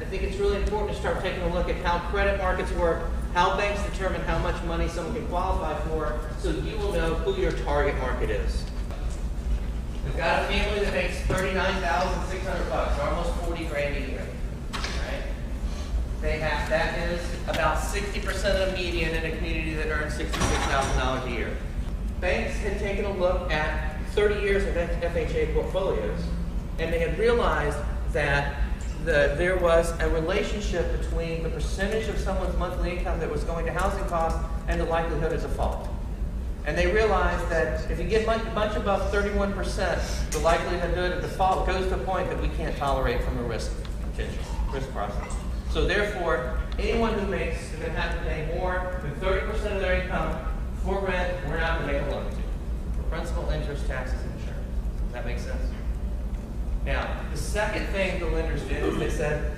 I think it's really important to start taking a look at how credit markets work, how banks determine how much money someone can qualify for, so you will know who your target market is. We've got a family that makes $39,600, or almost 40 grand a year. Right? That is about 60% of the median in a community that earns $66,000 a year. Banks had taken a look at 30 years of FHA portfolios, and they had realized that there was a relationship between the percentage of someone's monthly income that was going to housing costs and the likelihood of default. And they realized that if you get much above 31%, the likelihood of default goes to a point that we can't tolerate from a risk process. So therefore, anyone who makes is going to have to pay more than 30% of their income for rent, we're not going to make a loan to. For principal, interest, taxes, and insurance. Does that make sense? Now, the second thing the lenders did is they said,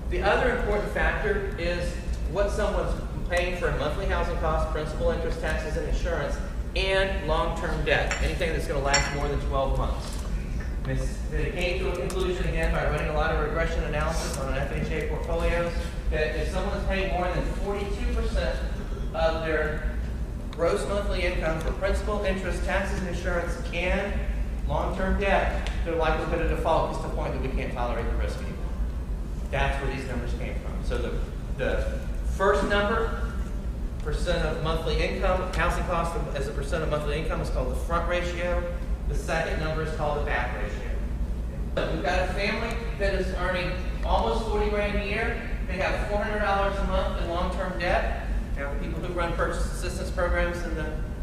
the other important factor is what someone's paying for a monthly housing cost, principal, interest, taxes, and insurance, and long-term debt, anything that's going to last more than 12 months. They came to a conclusion, again, by running a lot of regression analysis on an FHA portfolios, that if someone's paying more than 42% of their gross monthly income for principal, interest, taxes, and insurance, and long-term debt, their likelihood of default is to the point that we can't tolerate the risk anymore. That's where these numbers came from. So the first number, percent of monthly income, housing cost as a percent of monthly income, is called the front ratio. The second number is called the back ratio. So we've got a family that is earning almost 40 grand a year. They have $400 a month in long-term debt. Now, the people who run purchase assistance programs in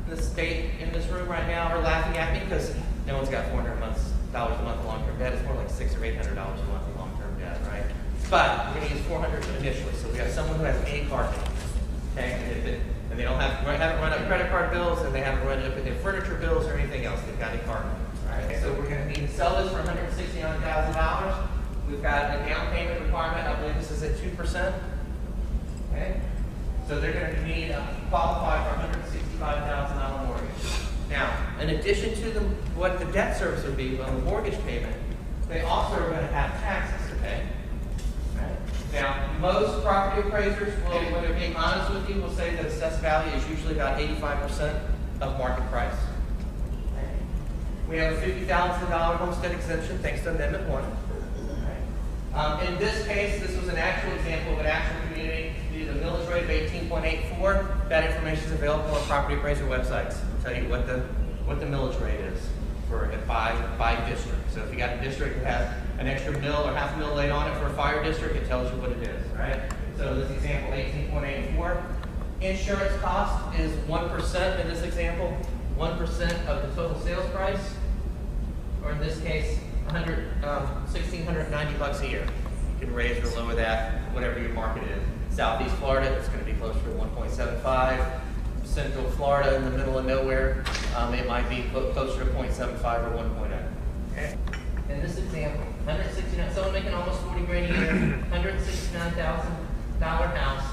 the state in this room right now are laughing at me because no one's got $400 a month in long-term debt. It's more like $600 or $800 a month in long-term debt, right? But we're going to use 400 initially. So we have someone who has a car payment, okay? And they haven't run up credit card bills, and they haven't run up their furniture bills or anything else. They've got a car payment, right? So we're going to need to sell this for $169,000. We've got a down payment requirement. I believe this is at 2%. Okay? So they're going to need to qualify for $165,000 mortgage. Now, in addition to what the debt service would be on the mortgage payment, they also are going to have taxes to pay. Right? Now, most property appraisers will, when they're being honest with you, will say that assessed value is usually about 85% of market price. Okay. We have a $50,000 homestead exemption thanks to Amendment 1. In this case, this was an actual example of an actual community. The millage rate of 18.84. That information is available on property appraiser websites. It'll tell you what the millage rate is for by district. So if you got a district that has an extra mill or half a mill laid on it for a fire district, it tells you what it is, right? So this example, 18.84. Insurance cost is 1% in this example, 1% of the total sales price, or in this case, $1,690 a year. You can raise or lower that, whatever your market is. Southeast Florida, it's going to be closer to 1.75. Central Florida, in the middle of nowhere, it might be closer to 0.75 or 1.0. Okay. In this example, someone making almost 40 grand a year, $169,000 house,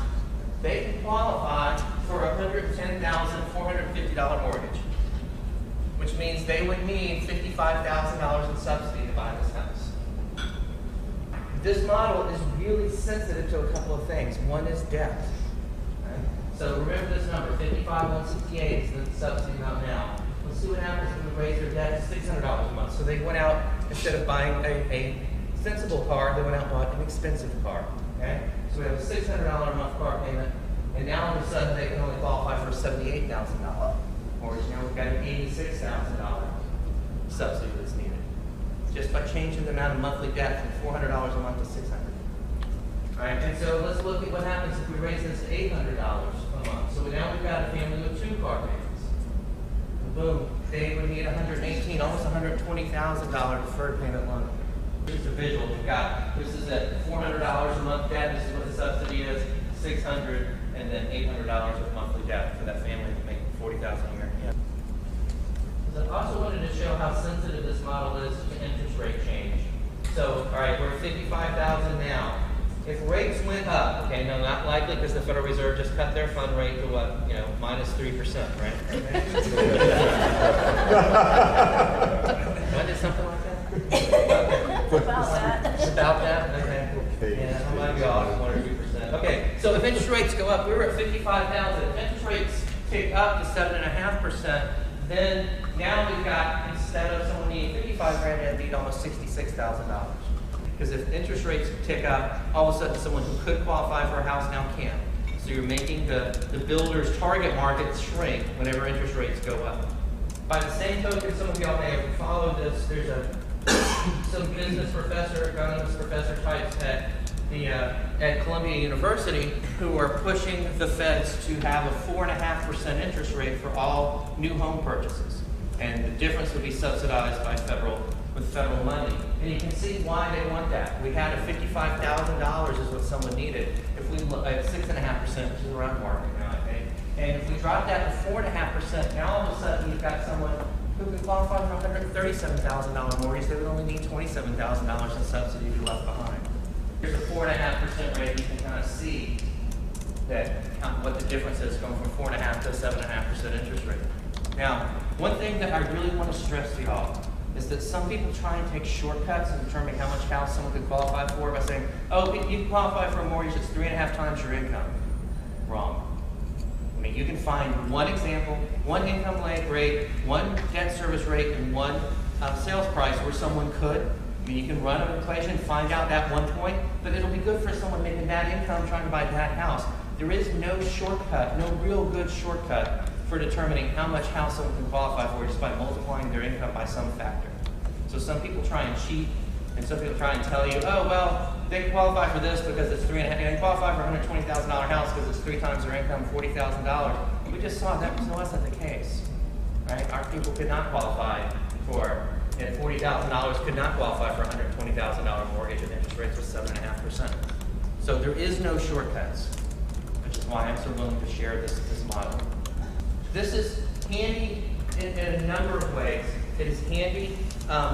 they can qualify for a $110,450 mortgage, which means they would need $55,000 in subsidy to buy this house. This model is really sensitive to a couple of things. One is debt. Right? So remember this number, $55,168 is the subsidy amount now. Let's see what happens when we raise their debt to $600 a month. So they went out, instead of buying a sensible car, they went out and bought an expensive car. Okay? So we have a $600 a month car payment, and now all of a sudden they can only qualify for a $78,000 mortgage. Now we've got an $86,000 subsidy that's needed, just by changing the amount of monthly debt from $400 a month to $600. All right, and so let's look at what happens if we raise this to $800 a month. So now we've got a family with 2 car payments. Boom, they would need $118,000, almost $120,000 deferred payment loan. Here's the visual we've got. This is at $400 a month debt. This is what the subsidy is, $600, and then $800 of monthly debt for that family to make $40,000 a year. Yeah. I also wanted to show how sensitive this model is to interest rate change. So, all right, we're at $55,000 now. If rates went up, okay, no, not likely because the Federal Reserve just cut their fund rate to what, minus 3%, right? What is something like that? It's about that. It's about that, okay. Yeah, might be off 1 or 2%. Okay, so if interest rates go up, we were at 55,000. If interest rates tick up to 7.5%, then now we've got, instead of someone needing 55 grand, it'd be almost $66,000. Because if interest rates tick up, all of a sudden someone who could qualify for a house now can't. So you're making the builder's target market shrink whenever interest rates go up. By the same token, some of y'all may have followed this. There's some business professor, economist professor types at Columbia University who are pushing the feds to have a 4.5% interest rate for all new home purchases. And the difference would be subsidized by with federal money. And you can see why they want that. We had a $55,000 is what someone needed. If we look at 6.5%, which is around market now, I think. And if we drop that to 4.5%, now all of a sudden you've got someone who can qualify for a $137,000 mortgage. They would only need $27,000 in subsidy to be left behind. Here's a 4.5% rate. You can kind of see that what the difference is going from 4.5 to 7.5% interest rate. Now, one thing that I really want to stress to y'all is that some people try and take shortcuts and determine how much house someone could qualify for by saying, oh, you can qualify for a mortgage that's 3.5 times your income. Wrong. I mean, you can find one example, one income rate, one debt service rate, and one sales price where someone could. I mean, you can run an equation, find out that one point, but it'll be good for someone making that income trying to buy that house. There is no shortcut, no real good shortcut for determining how much house someone can qualify for just by multiplying their income by some factor. So some people try and cheat, and some people try and tell you, oh, well, they can qualify for this because it's 3.5, they can qualify for a $120,000 house because it's 3 times their income, $40,000. We just saw that wasn't the case, right? Our people could not qualify for, and $40,000 could not qualify for a $120,000 mortgage if interest rates was 7.5%. So there is no shortcuts, which is why I'm so willing to share this model. This is handy in a number of ways. It is handy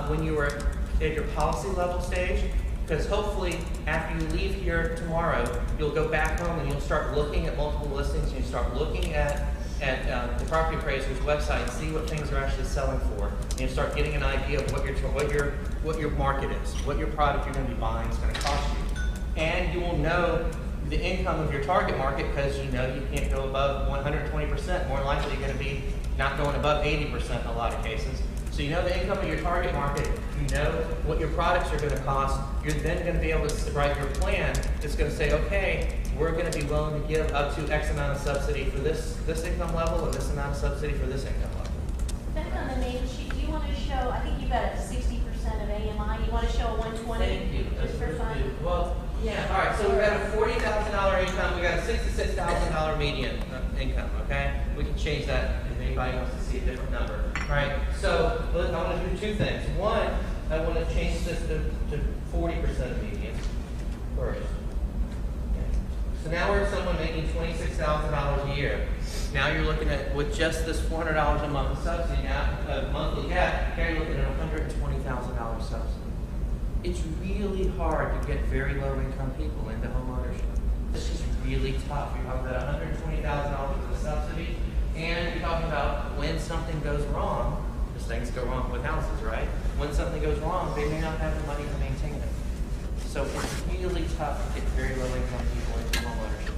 when you are at your policy level stage, because hopefully after you leave here tomorrow, you'll go back home and you'll start looking at multiple listings and you start looking at the property appraiser's website and see what things are actually selling for. And you start getting an idea of what your market is, what your product you're going to be buying is going to cost you. And you will know the income of your target market because you know you can't go above 120%. More likely you're going to be not going above 80% in a lot of cases. So you know the income of your target market, you know what your products are going to cost, you're then going to be able to write your plan that's going to say, okay, we're going to be willing to give up to X amount of subsidy for this income level and this amount of subsidy for this income level. Back on the main sheet, you want to show, I think you've got a 60% of AMI, you want to show a 120? Thank you. Just for fun? Well, yeah, all right, so we've got a $40,000 income, we got a $66,000 median income, okay? We can change that if anybody wants to see a different number. All right, so I want to do two things. One, I want to change this to 40% of median first. Okay. So now we're someone making $26,000 a year. Now you're looking at, with just this $400 a month of subsidy, now monthly gap, now you're looking at $120,000 subsidy. It's really hard to get very low income people into home ownership. This is really tough. You're talking about $120,000 with a subsidy, and you're talking about when something goes wrong, because things go wrong with houses, right? When something goes wrong, they may not have the money to maintain it. So it's really tough to get very low income people into home ownership.